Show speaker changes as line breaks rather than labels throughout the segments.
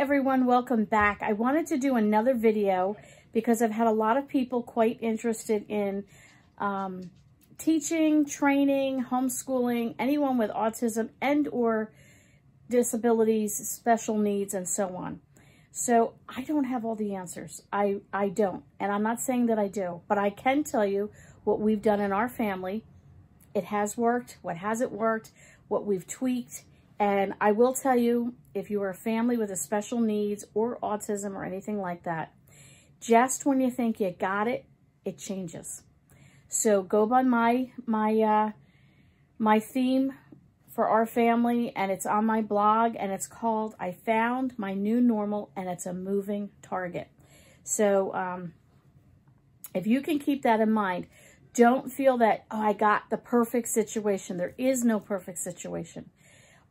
everyone, welcome back. I wanted to do another video because I've had a lot of people quite interested in teaching, training, homeschooling, anyone with autism and or disabilities, special needs, and so on. So I don't have all the answers. I don't, and I'm not saying that I do, but I can tell you what we've done in our family. It has worked, what hasn't worked, what we've tweaked. And I will tell you, if you are a family with a special needs or autism or anything like that, just when you think you got it, it changes. So go by my theme for our family, and it's on my blog, and it's called I Found My New Normal, and it's a moving target. So if you can keep that in mind, don't feel that, oh, I got the perfect situation. There is no perfect situation.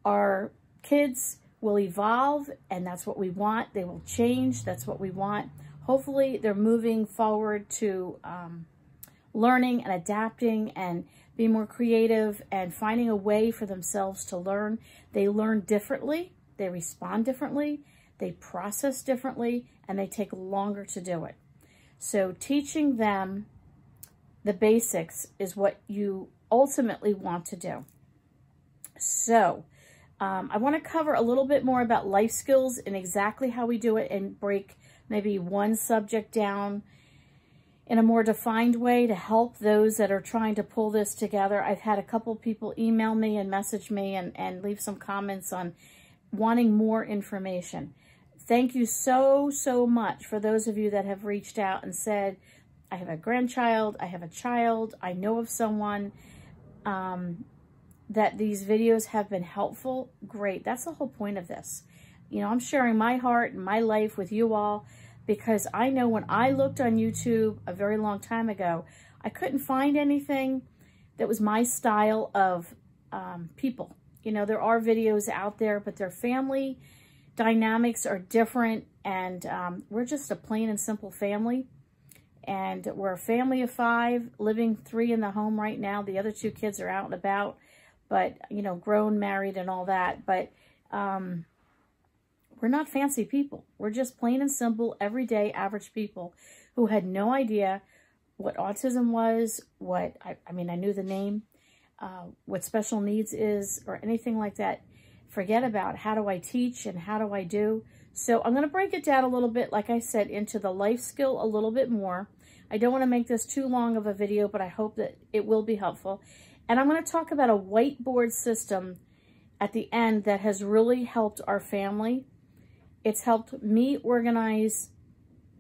Our kids will evolve, and that's what we want. They will change. That's what we want. Hopefully, they're moving forward to learning and adapting and being more creative and finding a way for themselves to learn. They learn differently. They respond differently. They process differently, and they take longer to do it. So teaching them the basics is what you ultimately want to do. So I want to cover a little bit more about life skills and exactly how we do it, and break maybe one subject down in a more defined way to help those that are trying to pull this together. I've had a couple people email me and message me and leave some comments on wanting more information. Thank you so much for those of you that have reached out and said, I have a grandchild, I have a child, I know of someone, that these videos have been helpful. Great. That's the whole point of this. You know, I'm sharing my heart and my life with you all because I know when I looked on YouTube a very long time ago, I couldn't find anything that was my style of people. You know, there are videos out there, but their family dynamics are different, and we're just a plain and simple family. And we're a family of 5, living 3 in the home right now. The other 2 kids are out and about, but, you know, grown, married, and all that. But we're not fancy people. We're just plain and simple, everyday, average people who had no idea what autism was, what, I mean, I knew the name, what special needs is, or anything like that. Forget about how do I teach and how do I do. So I'm going to break it down a little bit, like I said, into the life skill a little bit more. I don't want to make this too long of a video, but I hope that it will be helpful. And I'm going to talk about a whiteboard system at the end that has really helped our family. It's helped me organize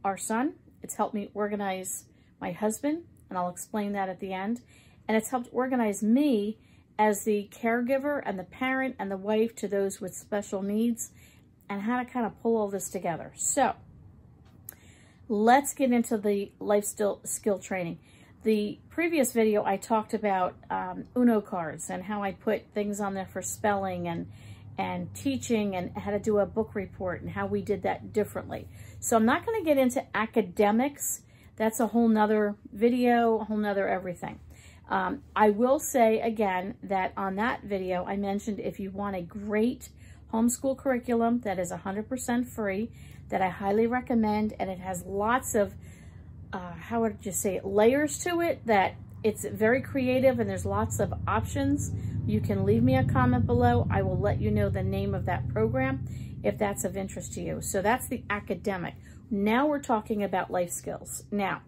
our son. It's helped me organize my husband, and I'll explain that at the end. And it's helped organize me as the caregiver and the parent and the wife to those with special needs, and how to kind of pull all this together. So let's get into the life skill training. The previous video, I talked about Uno cards and how I put things on there for spelling and teaching, and how to do a book report and how we did that differently. So I'm not going to get into academics. That's a whole nother video, a whole nother everything. I will say again that on that video, I mentioned if you want a great homeschool curriculum that is 100% free, that I highly recommend, and it has lots of, how would you say it, layers to it, that it's very creative and there's lots of options. You can leave me a comment below. I will let you know the name of that program if that's of interest to you. So that's the academic. Now we're talking about life skills. Now,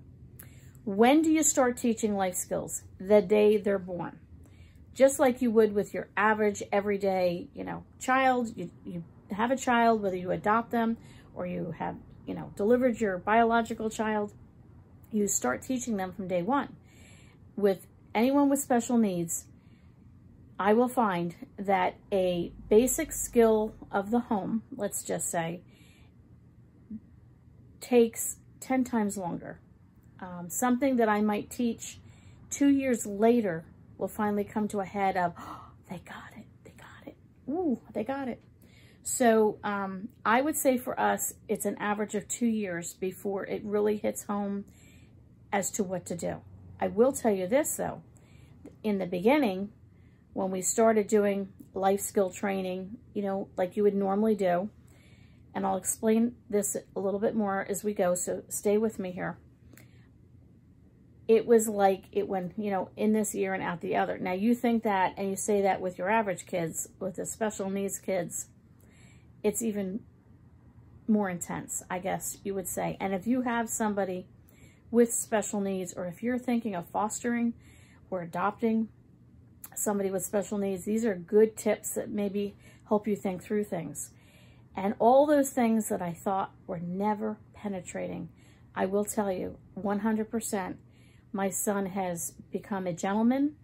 when do you start teaching life skills? The day they're born. Just like you would with your average, everyday, you know, child. You have a child, whether you adopt them or you have, you know, delivered your biological child, you start teaching them from day 1. With anyone with special needs, I will find that a basic skill of the home, let's just say, takes 10 times longer. Something that I might teach 2 years later will finally come to a head of, oh, they got it, they got it. Ooh, they got it. So I would say for us, it's an average of 2 years before it really hits home as to what to do. I will tell you this though, in the beginning, when we started doing life skill training, you know, like you would normally do, and I'll explain this a little bit more as we go, so stay with me here. It was like it went, you know, in this ear and out the other. Now you think that, and you say that with your average kids, with the special needs kids, it's even more intense, I guess you would say. And if you have somebody with special needs, or if you're thinking of fostering or adopting somebody with special needs, these are good tips that maybe help you think through things. And all those things that I thought were never penetrating, I will tell you 100%, my son has become a gentleman.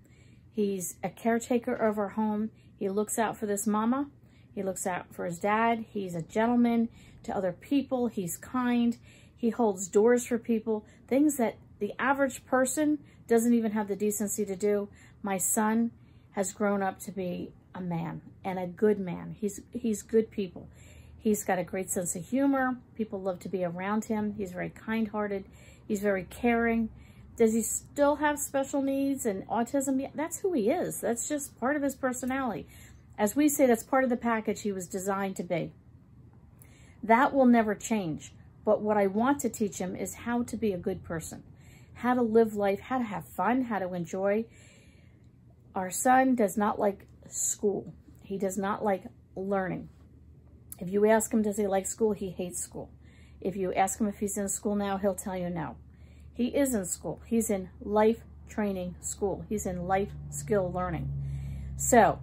He's a caretaker of our home. He looks out for this mama. He looks out for his dad. He's a gentleman to other people. He's kind. He holds doors for people. Things that the average person doesn't even have the decency to do. My son has grown up to be a man, and a good man. He's good people. He's got a great sense of humor. People love to be around him. He's very kind-hearted. He's very caring. Does he still have special needs and autism? Yeah, that's who he is. That's just part of his personality. As we say, that's part of the package he was designed to be. That will never change. But what I want to teach him is how to be a good person, how to live life, how to have fun, how to enjoy. Our son does not like school. He does not like learning. If you ask him, does he like school? He hates school. If you ask him if he's in school now, he'll tell you no. He is in school. He's in life training school. He's in life skill learning. So,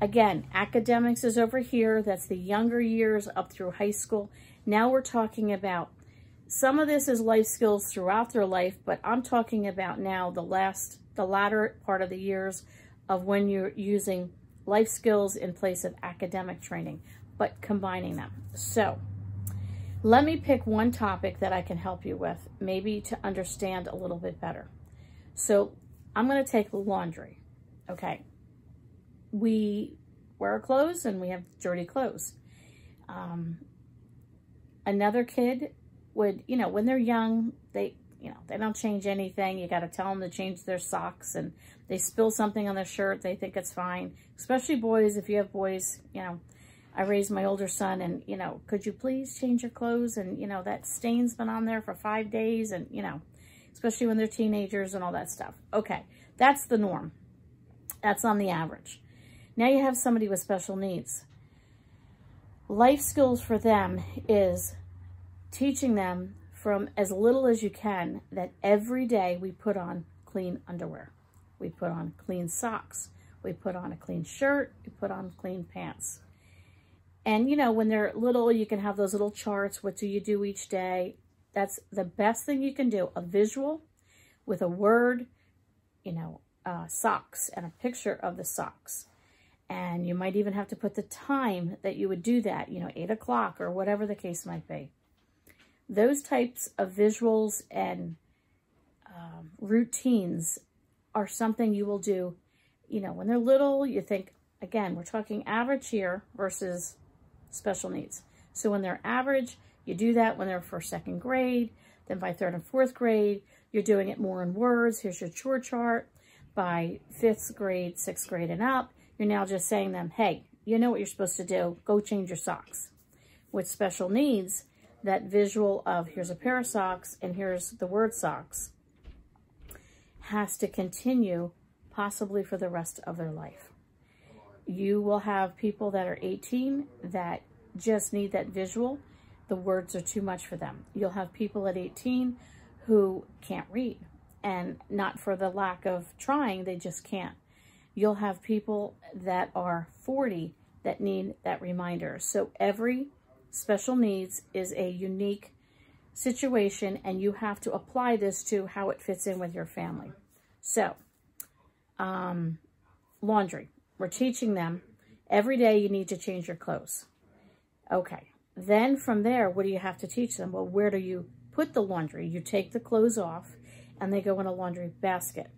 again, academics is over here. That's the younger years up through high school. Now we're talking about, some of this is life skills throughout their life, but I'm talking about now the latter part of the years of when you're using life skills in place of academic training, but combining them. So, let me pick one topic that I can help you with, maybe to understand a little bit better. So I'm going to take laundry. Okay. We wear our clothes and we have dirty clothes. Another kid would, you know, when they're young, they don't change anything. You got to tell them to change their socks, and they spill something on their shirt. They think it's fine, especially boys. If you have boys, you know, I raised my older son, and, you know, could you please change your clothes? And, you know, that stain's been on there for 5 days, and, you know, especially when they're teenagers and all that stuff. Okay, that's the norm. That's on the average. Now you have somebody with special needs. Life skills for them is teaching them from as little as you can that every day we put on clean underwear. We put on clean socks. We put on a clean shirt. We put on clean pants. And, you know, when they're little, you can have those little charts. What do you do each day? That's the best thing you can do. A visual with a word, you know, socks, and a picture of the socks. And you might even have to put the time that you would do that, you know, 8 o'clock or whatever the case might be. Those types of visuals and routines are something you will do, you know, when they're little. You think, again, we're talking average here versus special needs. So when they're average, you do that when they're first, second grade. Then by 3rd and 4th grade, you're doing it more in words. Here's your chore chart. By 5th grade, 6th grade and up, you're now just saying to them, hey, you know what you're supposed to do. Go change your socks. With special needs, that visual of here's a pair of socks and here's the word socks has to continue possibly for the rest of their life. You will have people that are 18 that just need that visual. The words are too much for them. You'll have people at 18 who can't read, and not for the lack of trying, they just can't. You'll have people that are 40 that need that reminder. So every special needs is a unique situation, and you have to apply this to how it fits in with your family. So, laundry. We're teaching them every day you need to change your clothes. Okay. Then from there, what do you have to teach them? Well, where do you put the laundry? You take the clothes off and they go in a laundry basket.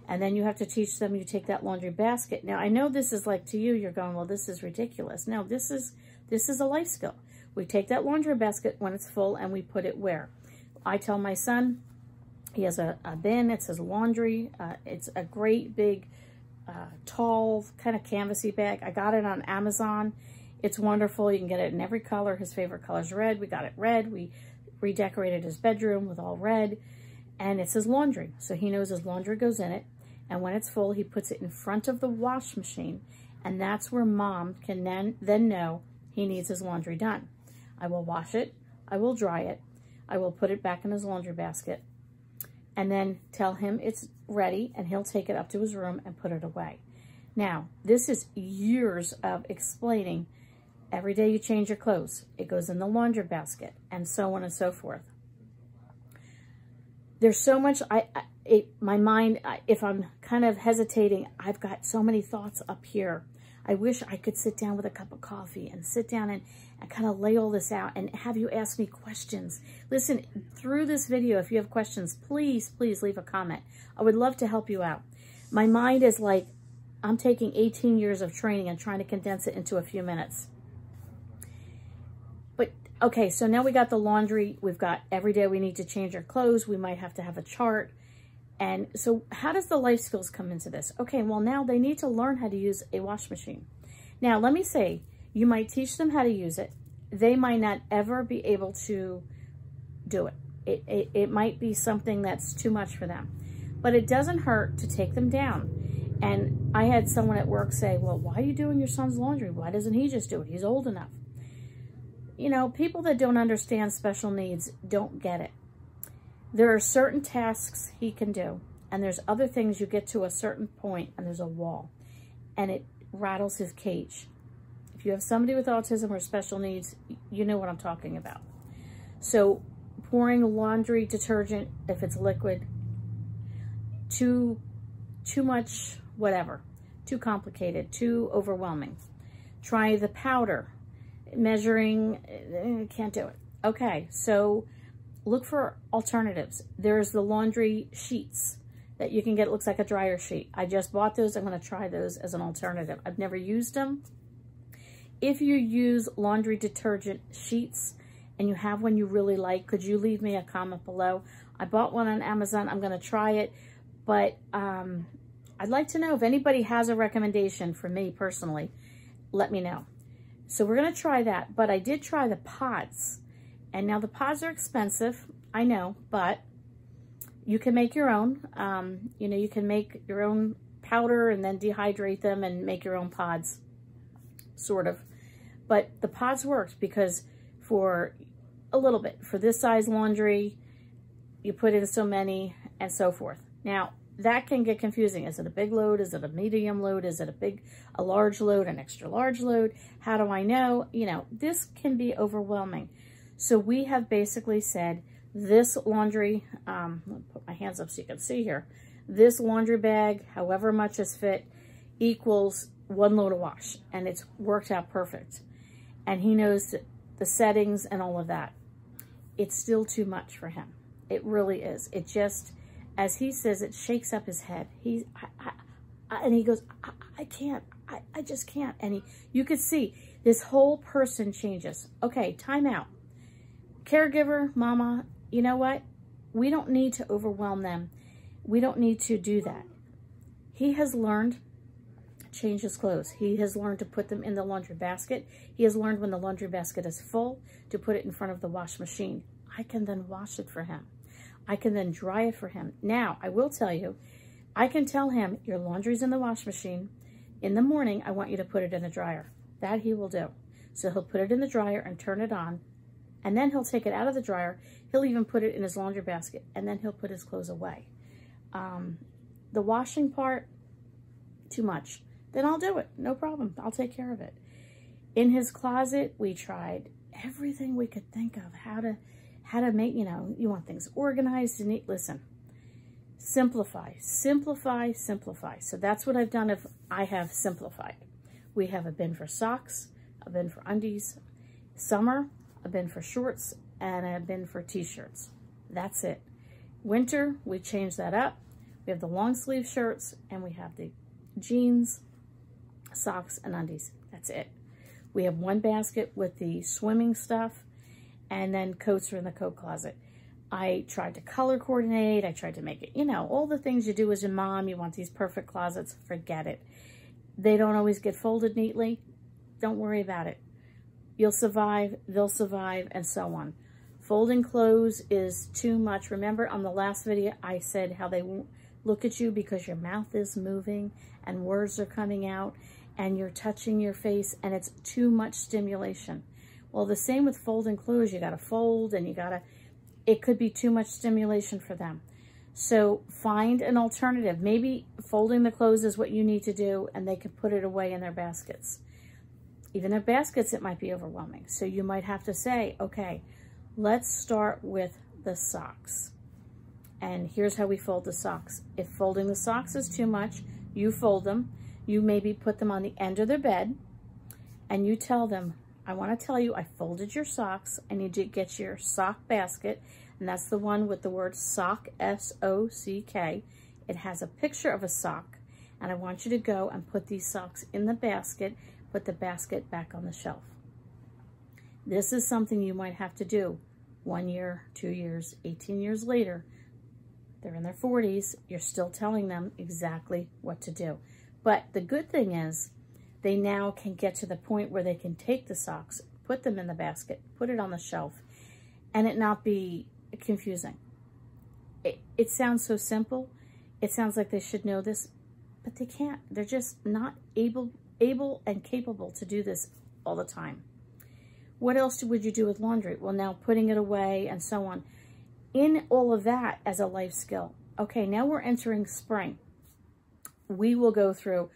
And then you have to teach them, you take that laundry basket. Now, I know this is like to you, you're going, well, this is ridiculous. No, this is a life skill. We take that laundry basket when it's full and we put it where? I tell my son, he has a bin, it says laundry. It's a great big, tall, kind of canvasy bag. I got it on Amazon. It's wonderful. You can get it in every color. His favorite color is red. We got it red. We redecorated his bedroom with all red. And it's his laundry. So he knows his laundry goes in it. And when it's full, he puts it in front of the wash machine. And that's where mom can then know he needs his laundry done. I will wash it. I will dry it. I will put it back in his laundry basket. And then tell him it's ready. And he'll take it up to his room and put it away. Now, this is years of explaining. Every day you change your clothes. It goes in the laundry basket, and so on and so forth. There's so much, my mind, if I'm kind of hesitating, I've got so many thoughts up here. I wish I could sit down with a cup of coffee and sit down and kind of lay all this out and have you ask me questions. Listen, through this video, if you have questions, please, please leave a comment. I would love to help you out. My mind is like, I'm taking 18 years of training and trying to condense it into a few minutes. But, okay, so now we got the laundry. We've got every day we need to change our clothes. We might have to have a chart. And so how does the life skills come into this? Okay, well, now they need to learn how to use a wash machine. Now, let me say, you might teach them how to use it. They might not ever be able to do it. It might be something that's too much for them. But it doesn't hurt to take them down. And I had someone at work say, well, why are you doing your son's laundry? Why doesn't he just do it? He's old enough. You know, people that don't understand special needs don't get it. There are certain tasks he can do, and there's other things you get to a certain point and there's a wall, and it rattles his cage. If you have somebody with autism or special needs, you know what I'm talking about. So pouring laundry detergent, if it's liquid, too much, whatever, too complicated, too overwhelming. Try the powder. Measuring, can't do it. Okay, so look for alternatives. There's the laundry sheets that you can get. It looks like a dryer sheet. I just bought those. I'm going to try those as an alternative. I've never used them. If you use laundry detergent sheets and you have one you really like, could you leave me a comment below? I bought one on Amazon. I'm going to try it, but I'd like to know if anybody has a recommendation for me personally. Let me know. So we're going to try that, but I did try the pods. And now the pods are expensive, I know, but you can make your own. You know, you can make your own powder and then dehydrate them and make your own pods, sort of. But the pods worked because for a little bit, for this size laundry, you put in so many and so forth. Now, that can get confusing. Is it a big load? Is it a medium load? Is it a large load, an extra large load? How do I know? You know, this can be overwhelming. So we have basically said this laundry, let me put my hands up so you can see here. This laundry bag, however much is fit, equals 1 load of wash. And it's worked out perfect. And he knows the settings and all of that. It's still too much for him. It really is. It just, as he says, it shakes up his head. And he goes, I can't. I just can't. And you could see this whole person changes. Okay, time out. Caregiver, mama, you know what? We don't need to overwhelm them. We don't need to do that. He has learned to change his clothes. He has learned to put them in the laundry basket. He has learned when the laundry basket is full to put it in front of the wash machine. I can then wash it for him. I can then dry it for him. Now, I will tell you, I can tell him, your laundry's in the wash machine. In the morning, I want you to put it in the dryer. That he will do. So he'll put it in the dryer and turn it on. And then he'll take it out of the dryer. He'll even put it in his laundry basket. And then he'll put his clothes away. The washing part, too much. Then I'll do it. No problem. I'll take care of it. In his closet, we tried everything we could think of. How to make, you know, you want things organized and neat. Listen, simplify, simplify, simplify. So that's what I've done if I have simplified. We have a bin for socks, a bin for undies, summer, a bin for shorts, and a bin for t-shirts. That's it. Winter, we change that up. We have the long sleeve shirts, and we have the jeans, socks, and undies. That's it. We have one basket with the swimming stuff, and then coats are in the coat closet. I tried to color coordinate. I tried to make it, you know, all the things you do as a mom. You want these perfect closets. Forget it. They don't always get folded neatly. Don't worry about it. You'll survive, they'll survive, and so on. Folding clothes is too much. Remember on the last video, I said how they won't look at you because your mouth is moving and words are coming out and you're touching your face and it's too much stimulation. Well, the same with folding clothes. You got to fold and it could be too much stimulation for them. So find an alternative. Maybe folding the clothes is what you need to do and they can put it away in their baskets. Even their baskets, it might be overwhelming. So you might have to say, okay, let's start with the socks. And here's how we fold the socks. If folding the socks is too much, you fold them. You maybe put them on the end of their bed and you tell them, I want to tell you I folded your socks. I need you to get your sock basket. And that's the one with the word sock, S-O-C-K. It has a picture of a sock. And I want you to go and put these socks in the basket, put the basket back on the shelf. This is something you might have to do 1 year, 2 years, 18 years later. They're in their 40s. You're still telling them exactly what to do. But the good thing is they now can get to the point where they can take the socks, put them in the basket, put it on the shelf, and it not be confusing. It sounds so simple. It sounds like they should know this, but they can't. They're just not able and capable to do this all the time. What else would you do with laundry? Well, now putting it away and so on. In all of that as a life skill. Okay, now we're entering spring. We will go through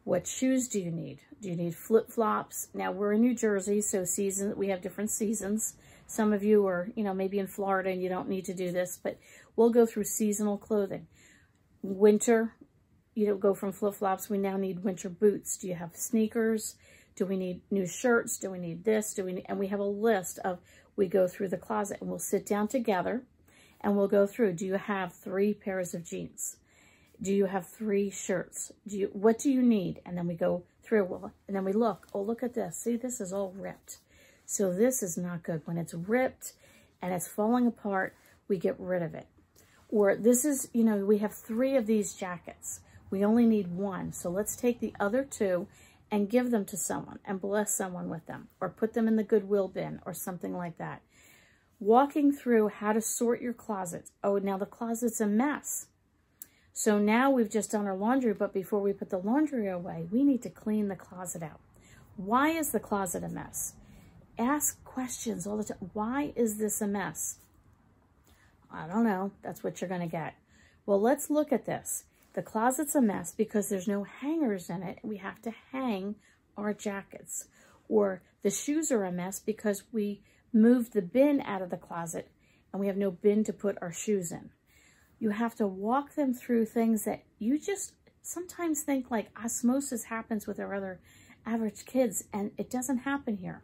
what shoes do you need? Do you need flip-flops? Now we're in New Jersey, so we have different seasons. Some of you are, maybe in Florida and you don't need to do this, but we'll go through seasonal clothing. Winter, go from flip-flops. We now need winter boots. Do you have sneakers? Do we need new shirts? Do we need this? And we have a list of, we go through the closet and we'll sit down together and we'll go through. Do you have 3 pairs of jeans? Do you have 3 shirts? What do you need? And then we go through, and then we look. Oh, look at this. See, this is all ripped. So this is not good. When it's ripped and it's falling apart, we get rid of it. Or this is, we have 3 of these jackets. We only need 1. So let's take the other 2 and give them to someone and bless someone with them, or put them in the Goodwill bin or something like that. Walking through how to sort your closet. Oh, now the closet's a mess. So now we've just done our laundry, but before we put the laundry away, we need to clean the closet out. Why is the closet a mess? Ask questions all the time. Why is this a mess? I don't know. That's what you're going to get. Well, let's look at this. The closet's a mess because there's no hangers in it. We have to hang our jackets. Or the shoes are a mess because we moved the bin out of the closet and we have no bin to put our shoes in. You have to walk them through things that you just sometimes think like osmosis happens with our other average kids, and it doesn't happen here.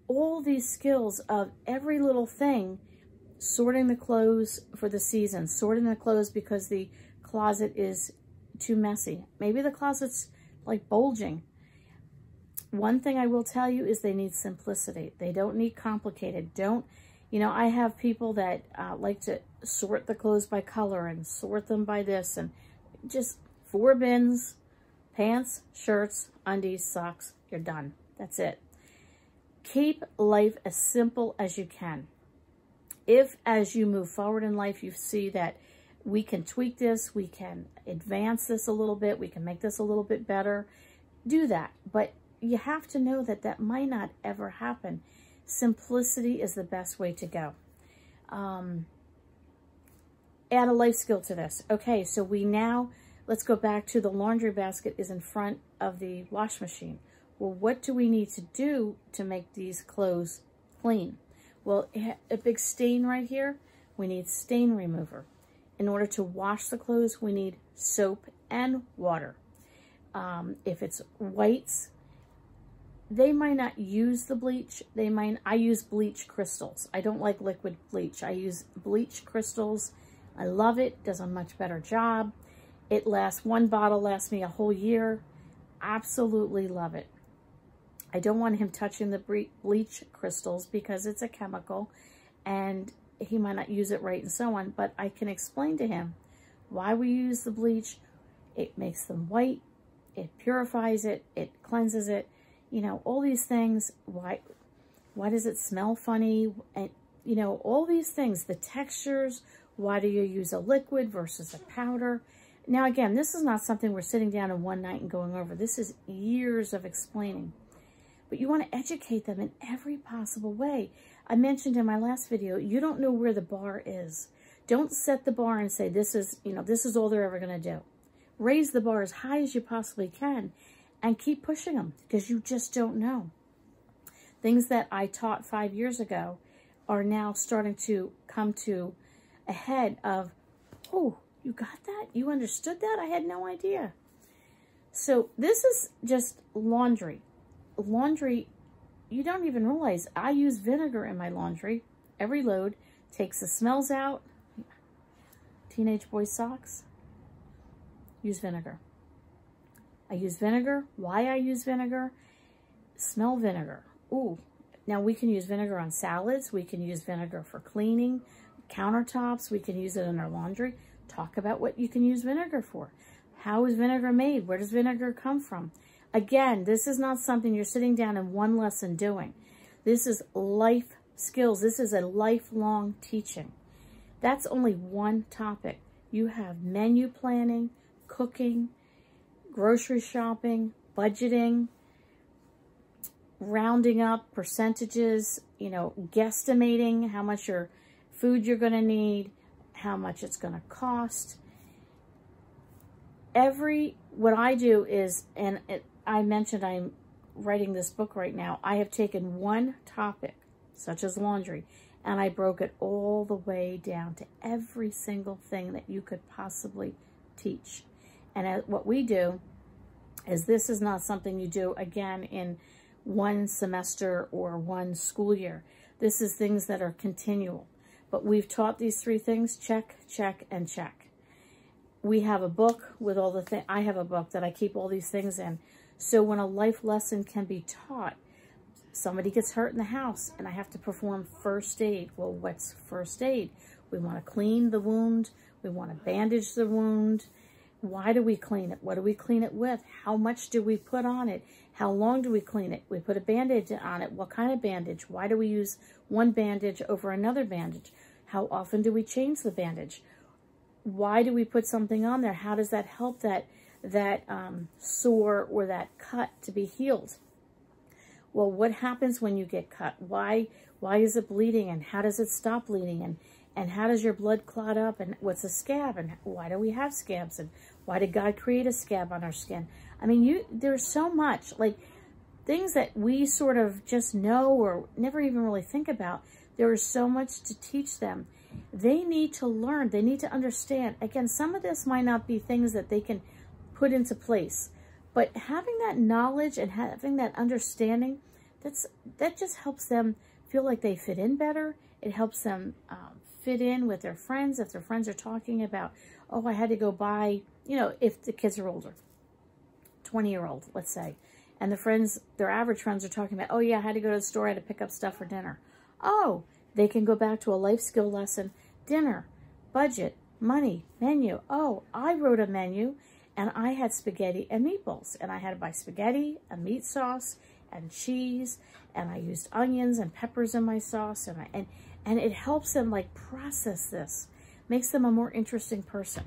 All these skills of every little thing, sorting the clothes for the season, sorting the clothes because the closet is too messy. Maybe the closet's like bulging. One thing I will tell you is they need simplicity. They don't need complicated. I have people that like to sort the clothes by color and sort them by this, and just 4 bins, pants, shirts, undies, socks, you're done. That's it. Keep life as simple as you can. If as you move forward in life, you see that we can tweak this, we can advance this a little bit, we can make this a little bit better, do that. But you have to know that that might not ever happen. Simplicity is the best way to go. Add a life skill to this. Okay, so let's go back to the laundry basket is in front of the wash machine. Well, what do we need to do to make these clothes clean? Well, a big stain right here, we need stain remover. In order to wash the clothes, we need soap and water. If it's whites, they might not use the bleach. I use bleach crystals. I don't like liquid bleach. I use bleach crystals. I love it. Does a much better job. It lasts, 1 bottle lasts me a whole year. Absolutely love it. I don't want him touching the bleach crystals because it's a chemical and he might not use it right and so on. But I can explain to him why we use the bleach. It makes them white. It purifies it. It cleanses it. you know, all these things. Why does it smell funny? And, you know, all these things, the textures. Why do you use a liquid versus a powder? Now, again, this is not something we're sitting down in one night and going over. This is years of explaining. But you want to educate them in every possible way. I mentioned in my last video, you don't know where the bar is. Don't set the bar and say, this is, you know, this is all they're ever going to do. Raise the bar as high as you possibly can and keep pushing them because you just don't know. Things that I taught 5 years ago are now starting to come to a head of, oh, you got that? You understood that? I had no idea. So this is just laundry. Laundry, you don't even realize I use vinegar in my laundry. Every load takes the smells out. Teenage boy socks, use vinegar. I use vinegar. Why I use vinegar? Smell vinegar. Ooh. Now we can use vinegar on salads. We can use vinegar for cleaning countertops. We can use it in our laundry. Talk about what you can use vinegar for. How is vinegar made? Where does vinegar come from? Again, this is not something you're sitting down in one lesson doing. This is life skills. This is a lifelong teaching. That's only one topic. You have menu planning, cooking, grocery shopping, budgeting, rounding up percentages, you know, guesstimating how much your food you're going to need, how much it's going to cost. What I do is, I mentioned I'm writing this book right now. I have taken one topic, such as laundry, and I broke it all the way down to every single thing that you could possibly teach. And what we do is, this is not something you do, again, in one semester or one school year. This is things that are continual. But we've taught these 3 things: check, check, and check. We have a book with all the things. I have a book that I keep all these things in. So when a life lesson can be taught, somebody gets hurt in the house and I have to perform first aid. Well, what's first aid? We want to clean the wound. We want to bandage the wound. Why do we clean it? What do we clean it with? How much do we put on it? How long do we clean it? We put a bandage on it. What kind of bandage? Why do we use one bandage over another bandage? How often do we change the bandage? Why do we put something on there? How does that help that sore or that cut to be healed? Well, what happens when you get cut? Why is it bleeding, and how does it stop bleeding? And how does your blood clot up? And what's a scab? And why do we have scabs? And why did God create a scab on our skin? I mean, there's so much, like, things that we sort of just know or never even really think about. There is so much to teach them. They need to learn. They need to understand. Again, some of this might not be things that they can put into place, but having that knowledge and having that understanding, that just helps them feel like they fit in better. It helps them fit in with their friends. If their friends are talking about, oh, I had to go buy, you know, if the kids are older, 20-year-old, let's say, and the friends, their average friends, are talking about, oh yeah, I had to go to the store, I had to pick up stuff for dinner. Oh, they can go back to a life skill lesson: dinner, budget, money, menu. Oh, I wrote a menu and I had spaghetti and meatballs, and I had to buy spaghetti, a meat sauce, and cheese, and I used onions and peppers in my sauce, and it helps them, like, process this, makes them a more interesting person.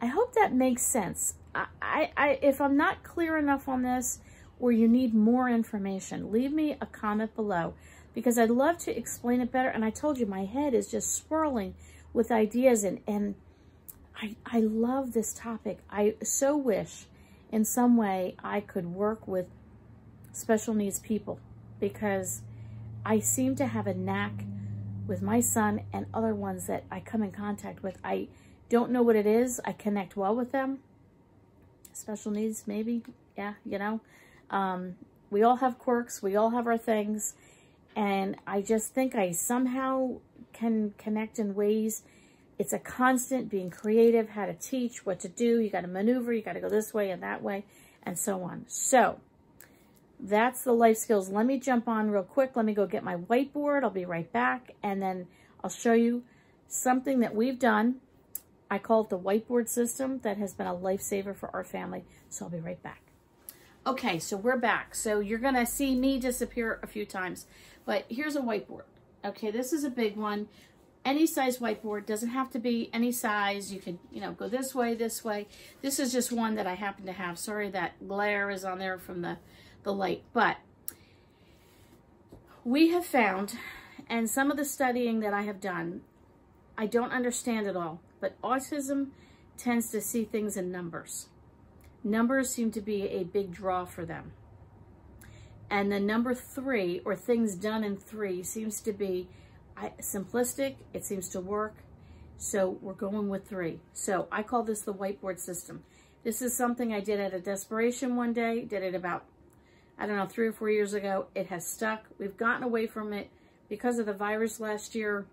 I hope that makes sense. If I'm not clear enough on this, or you need more information, leave me a comment below, because I'd love to explain it better. And I told you, my head is just swirling with ideas, and I love this topic. I so wish in some way I could work with special needs people, because I seem to have a knack with my son and other ones that I come in contact with. I don't know what it is. I connect well with them. Special needs, maybe. Yeah, you know. We all have quirks. We all have our things. And I just think I somehow can connect in ways. It's a constant being creative, how to teach, what to do. You got to maneuver. You got to go this way and that way, and so on. So that's the life skills. Let me jump on real quick. Let me go get my whiteboard. I'll be right back. And then I'll show you something that we've done. I call it the whiteboard system that has been a lifesaver for our family. So I'll be right back. Okay, so we're back. So you're going to see me disappear a few times, but here's a whiteboard. Okay, this is a big one. Any size whiteboard, doesn't have to be any size. You can, go this way, this way. This is just one that I happen to have. Sorry that glare is on there from the light, but we have found, and some of the studying that I have done, I don't understand it all, but autism tends to see things in numbers. Numbers seem to be a big draw for them. And the number 3, or things done in 3, seems to be simplistic. It seems to work. So we're going with 3. So I call this the whiteboard system. This is something I did out of desperation one day. Did it about, I don't know, 3 or 4 years ago. It has stuck. We've gotten away from it because of the virus last year.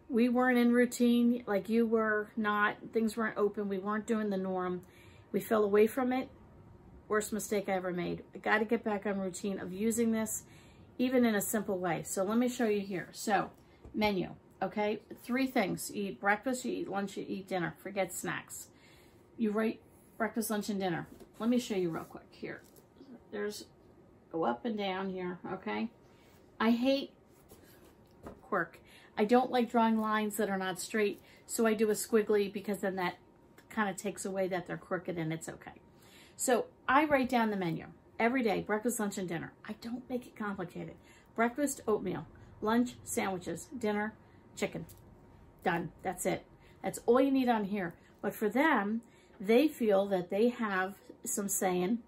We weren't in routine like you were not. Things weren't open. We weren't doing the norm. We fell away from it. Worst mistake I ever made. I got to get back on routine of using this, even in a simple way. So let me show you here. So, menu, okay? 3 things. You eat breakfast, you eat lunch, you eat dinner. Forget snacks. You write breakfast, lunch, and dinner. Let me show you real quick here. There's, go up and down here, okay? I hate quirk. I don't like drawing lines that are not straight, so I do a squiggly because then that kind of takes away that they're crooked, and it's okay. So I write down the menu every day, breakfast, lunch, and dinner. I don't make it complicated. Breakfast, oatmeal. Lunch, sandwiches. Dinner, chicken. Done. That's it. That's all you need on here. But for them, they feel that they have some say in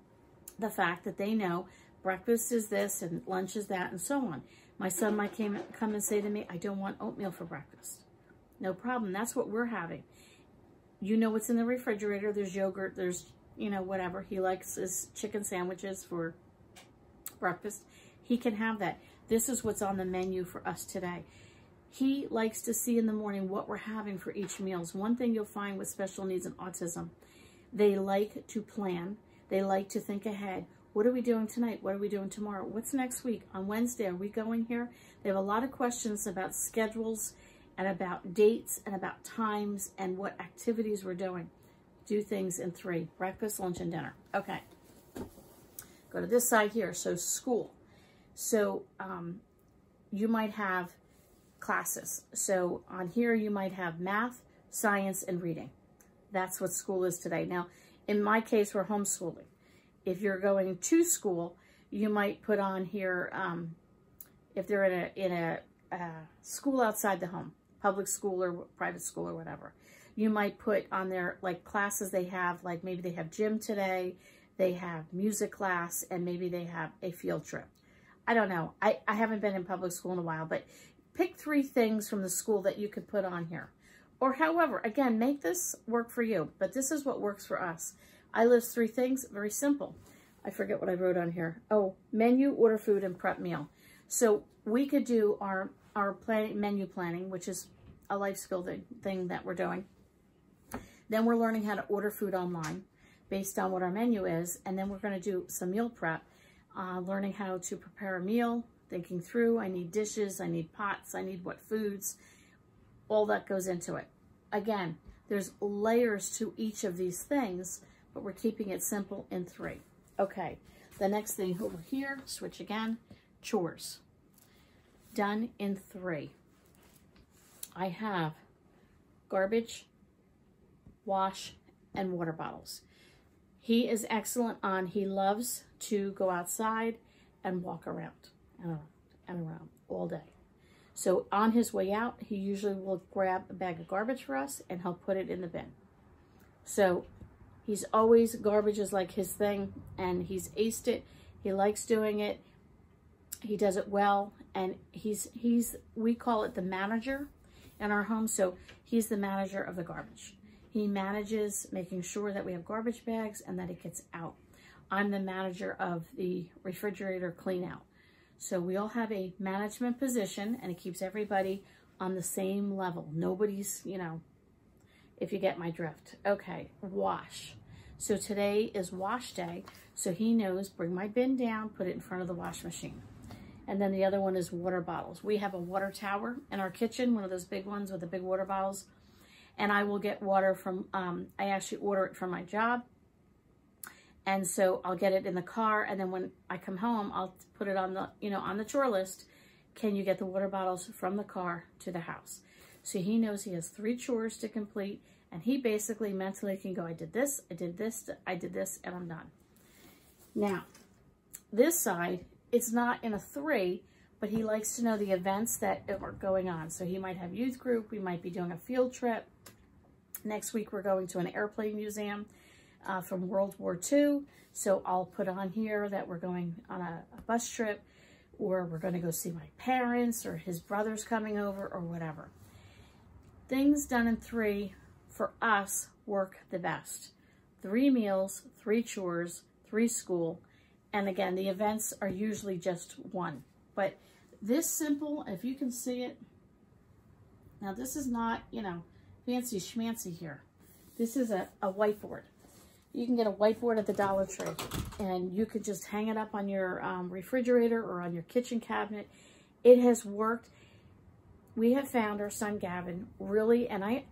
the fact that they know breakfast is this and lunch is that and so on. My son might come and say to me, I don't want oatmeal for breakfast. No problem. That's what we're having. You know what's in the refrigerator. There's yogurt. There's, whatever. He likes his chicken sandwiches for breakfast. He can have that. This is what's on the menu for us today. He likes to see in the morning what we're having for each meal. One thing you'll find with special needs and autism, they like to plan. They like to think ahead. What are we doing tonight? What are we doing tomorrow? What's next week? On Wednesday, are we going here? They have a lot of questions about schedules and about dates and about times and what activities we're doing. Do things in 3, breakfast, lunch, and dinner. Okay. Go to this side here. So school. So you might have classes. So on here, you might have math, science, and reading. That's what school is today. Now, in my case, we're homeschooling. If you're going to school, you might put on here, if they're in a school outside the home, public school or private school or whatever, you might put on there like classes they have, like maybe they have gym today, they have music class, and maybe they have a field trip. I don't know. I haven't been in public school in a while, but pick 3 things from the school that you could put on here. Or however, again, make this work for you, but this is what works for us. I list 3 things, very simple. I forget what I wrote on here. Oh, menu, order food, and prep meal. So we could do our menu planning, which is a life skill thing that we're doing. Then we're learning how to order food online based on what our menu is. And then we're going to do some meal prep, learning how to prepare a meal, thinking through, I need dishes, I need pots, I need what foods, all that goes into it. Again, there's layers to each of these things, but we're keeping it simple in 3. Okay, the next thing over here, switch again, chores. Done in 3. I have garbage, wash, and water bottles. He is excellent on, he loves to go outside and walk around and around all day. So on his way out, he usually will grab a bag of garbage for us and he'll put it in the bin. So he's always, garbage is like his thing, and he's aced it. He likes doing it. He does it well, and we call it the manager in our home. So he's the manager of the garbage. He manages making sure that we have garbage bags and that it gets out. I'm the manager of the refrigerator clean out. So we all have a management position, and it keeps everybody on the same level. Nobody's, if you get my drift. Okay, wash. So today is wash day. So he knows, bring my bin down, put it in front of the wash machine. And then the other one is water bottles. We have a water tower in our kitchen, one of those big ones with the big water bottles. And I will get water from, I actually order it from my job. And so I'll get it in the car, and then when I come home, I'll put it on the, on the chore list. Can you get the water bottles from the car to the house? So he knows he has 3 chores to complete, and he basically mentally can go, I did this, I did this, I did this, and I'm done. Now, this side, it's not in a 3, but he likes to know the events that are going on. So he might have youth group, we might be doing a field trip. Next week, we're going to an airplane museum from World War II. So I'll put on here that we're going on a bus trip, or we're going to go see my parents, or his brother's coming over, or whatever. Things done in 3 for us work the best. 3 meals, 3 chores, 3 school. And again, the events are usually just 1. But this simple, if you can see it, now this is not, fancy schmancy here. This is a whiteboard. You can get a whiteboard at the Dollar Tree, and you could just hang it up on your refrigerator or on your kitchen cabinet. It has worked. We have found our son Gavin really, and I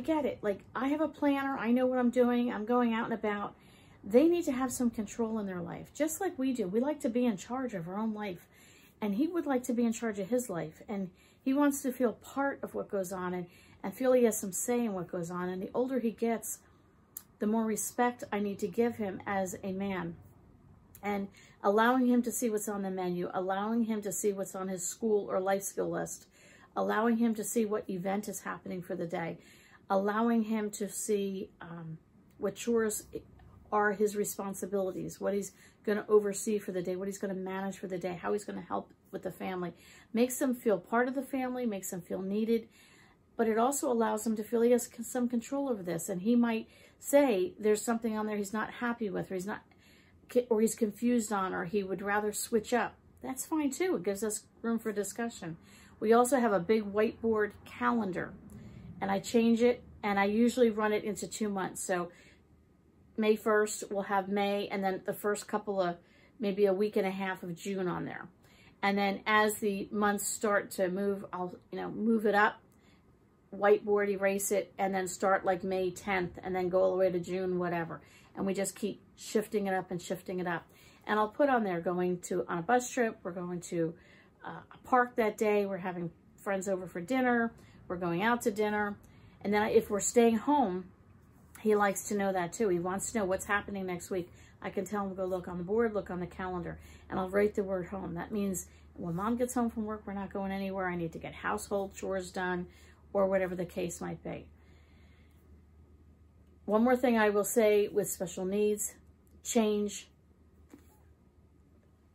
get it. Like, I have a planner. I know what I'm doing. I'm going out and about. They need to have some control in their life, just like we do. We like to be in charge of our own life, and he would like to be in charge of his life, and he wants to feel part of what goes on and feel he has some say in what goes on. And the older he gets, the more respect I need to give him as a man, and allowing him to see what's on the menu, allowing him to see what's on his school or life skill list, allowing him to see what event is happening for the day, allowing him to see what chores are his responsibilities, what he's going to oversee for the day, what he's going to manage for the day, how he's going to help with the family. Makes them feel part of the family, makes them feel needed, but it also allows him to feel he has some control over this. And he might say there's something on there he's not happy with, or he's confused on, or he would rather switch up. That's fine too. It gives us room for discussion. We also have a big whiteboard calendar, and I change it, and I usually run it into 2 months. So May 1st, we'll have May, and then the first couple of, maybe a week and a half of June on there. And then as the months start to move, I'll, move it up, whiteboard, erase it, and then start like May 10th, and then go all the way to June, whatever. And we just keep shifting it up and shifting it up. And I'll put on there going on a bus trip, we're going to a park that day, we're having friends over for dinner, we're going out to dinner. And then if we're staying home, he likes to know that too. He wants to know what's happening next week. I can tell him, go look on the board, look on the calendar, and I'll write the word home. That means when Mom gets home from work, we're not going anywhere. I need to get household chores done, or whatever the case might be. One more thing I will say with special needs, change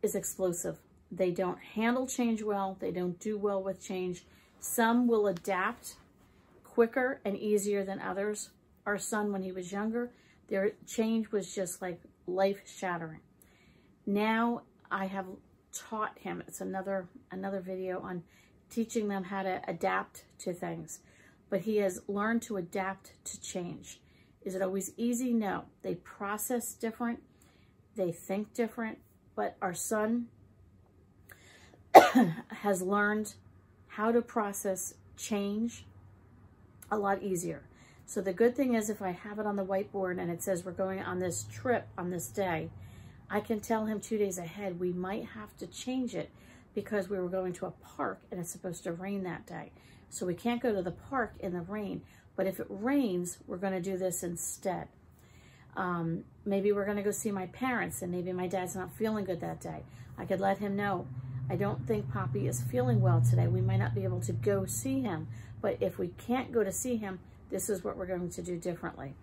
is explosive. They don't handle change well. They don't do well with change. Some will adapt quicker and easier than others. Our son, when he was younger, their change was just like life-shattering. Now I have taught him, it's another video on teaching them how to adapt to things. But he has learned to adapt to change. Is it always easy? No. They process different. They think different. But our son has learned how to process change a lot easier. So the good thing is, if I have it on the whiteboard and it says we're going on this trip on this day, I can tell him 2 days ahead we might have to change it because we were going to a park and it's supposed to rain that day. So we can't go to the park in the rain, but if it rains, we're going to do this instead. Maybe we're going to go see my parents, and maybe my dad's not feeling good that day. I could let him know, I don't think Poppy is feeling well today. We might not be able to go see him, but if we can't go to see him, this is what we're going to do differently.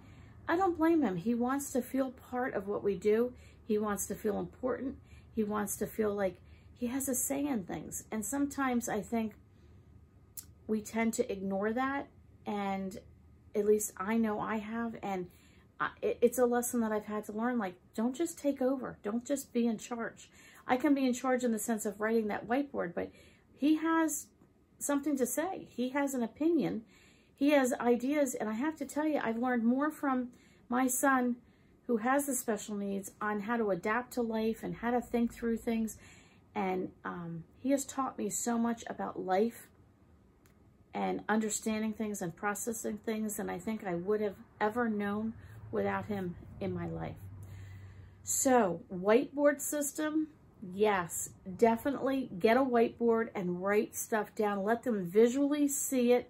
I don't blame him. He wants to feel part of what we do. He wants to feel important. He wants to feel like he has a say in things. And sometimes I think we tend to ignore that, and at least I know I have, and it's a lesson that I've had to learn. Like, don't just take over. Don't just be in charge. I can be in charge in the sense of writing that whiteboard, but he has something to say. He has an opinion. He has ideas, and I have to tell you, I've learned more from my son who has the special needs on how to adapt to life and how to think through things. And he has taught me so much about life and understanding things and processing things than I think I would have ever known without him in my life. So, whiteboard system, yes, definitely get a whiteboard and write stuff down. Let them visually see it.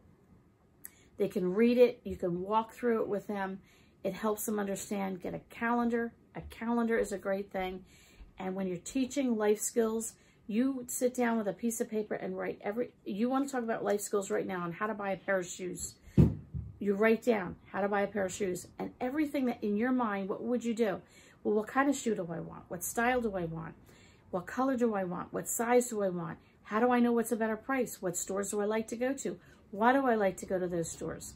They can read it. You can walk through it with them. It helps them understand. Get a calendar. A calendar is a great thing. And when you're teaching life skills, you sit down with a piece of paper and write you want to talk about life skills right now and how to buy a pair of shoes. You write down how to buy a pair of shoes and everything that in your mind, what would you do? Well, what kind of shoe do I want? What style do I want? What color do I want? What size do I want? How do I know what's a better price? What stores do I like to go to? Why do I like to go to those stores?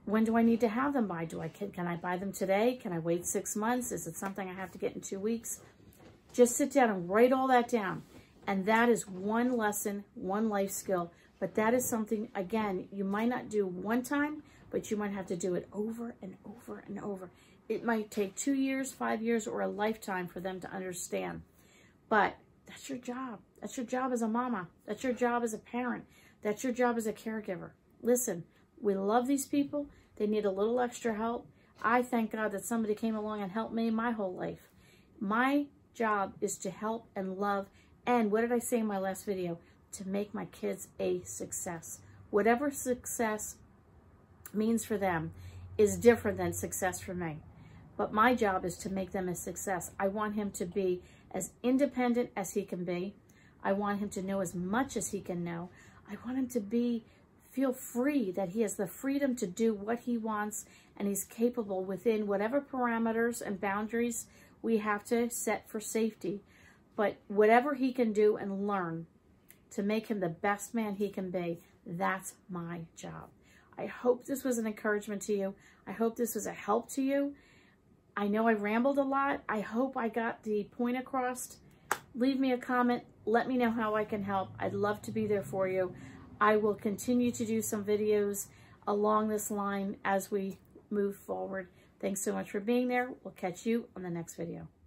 When do I need to have them by? Can I buy them today? Can I wait 6 months? Is it something I have to get in 2 weeks? Just sit down and write all that down. And that is one lesson, one life skill. But that is something, again, you might not do one time, but you might have to do it over and over and over. It might take 2 years, 5 years, or a lifetime for them to understand. But that's your job. That's your job as a mama. That's your job as a parent. That's your job as a caregiver. Listen, we love these people. They need a little extra help. I thank God that somebody came along and helped me my whole life. My job is to help and love. And what did I say in my last video? To make my kids a success. Whatever success means for them is different than success for me. But my job is to make them a success. I want him to be as independent as he can be. I want him to know as much as he can know. I want him to feel free, that he has the freedom to do what he wants and he's capable within whatever parameters and boundaries we have to set for safety. But whatever he can do and learn to make him the best man he can be, that's my job. I hope this was an encouragement to you. I hope this was a help to you. I know I rambled a lot. I hope I got the point across. Leave me a comment. Let me know how I can help. I'd love to be there for you. I will continue to do some videos along this line as we move forward. Thanks so much for being there. We'll catch you on the next video.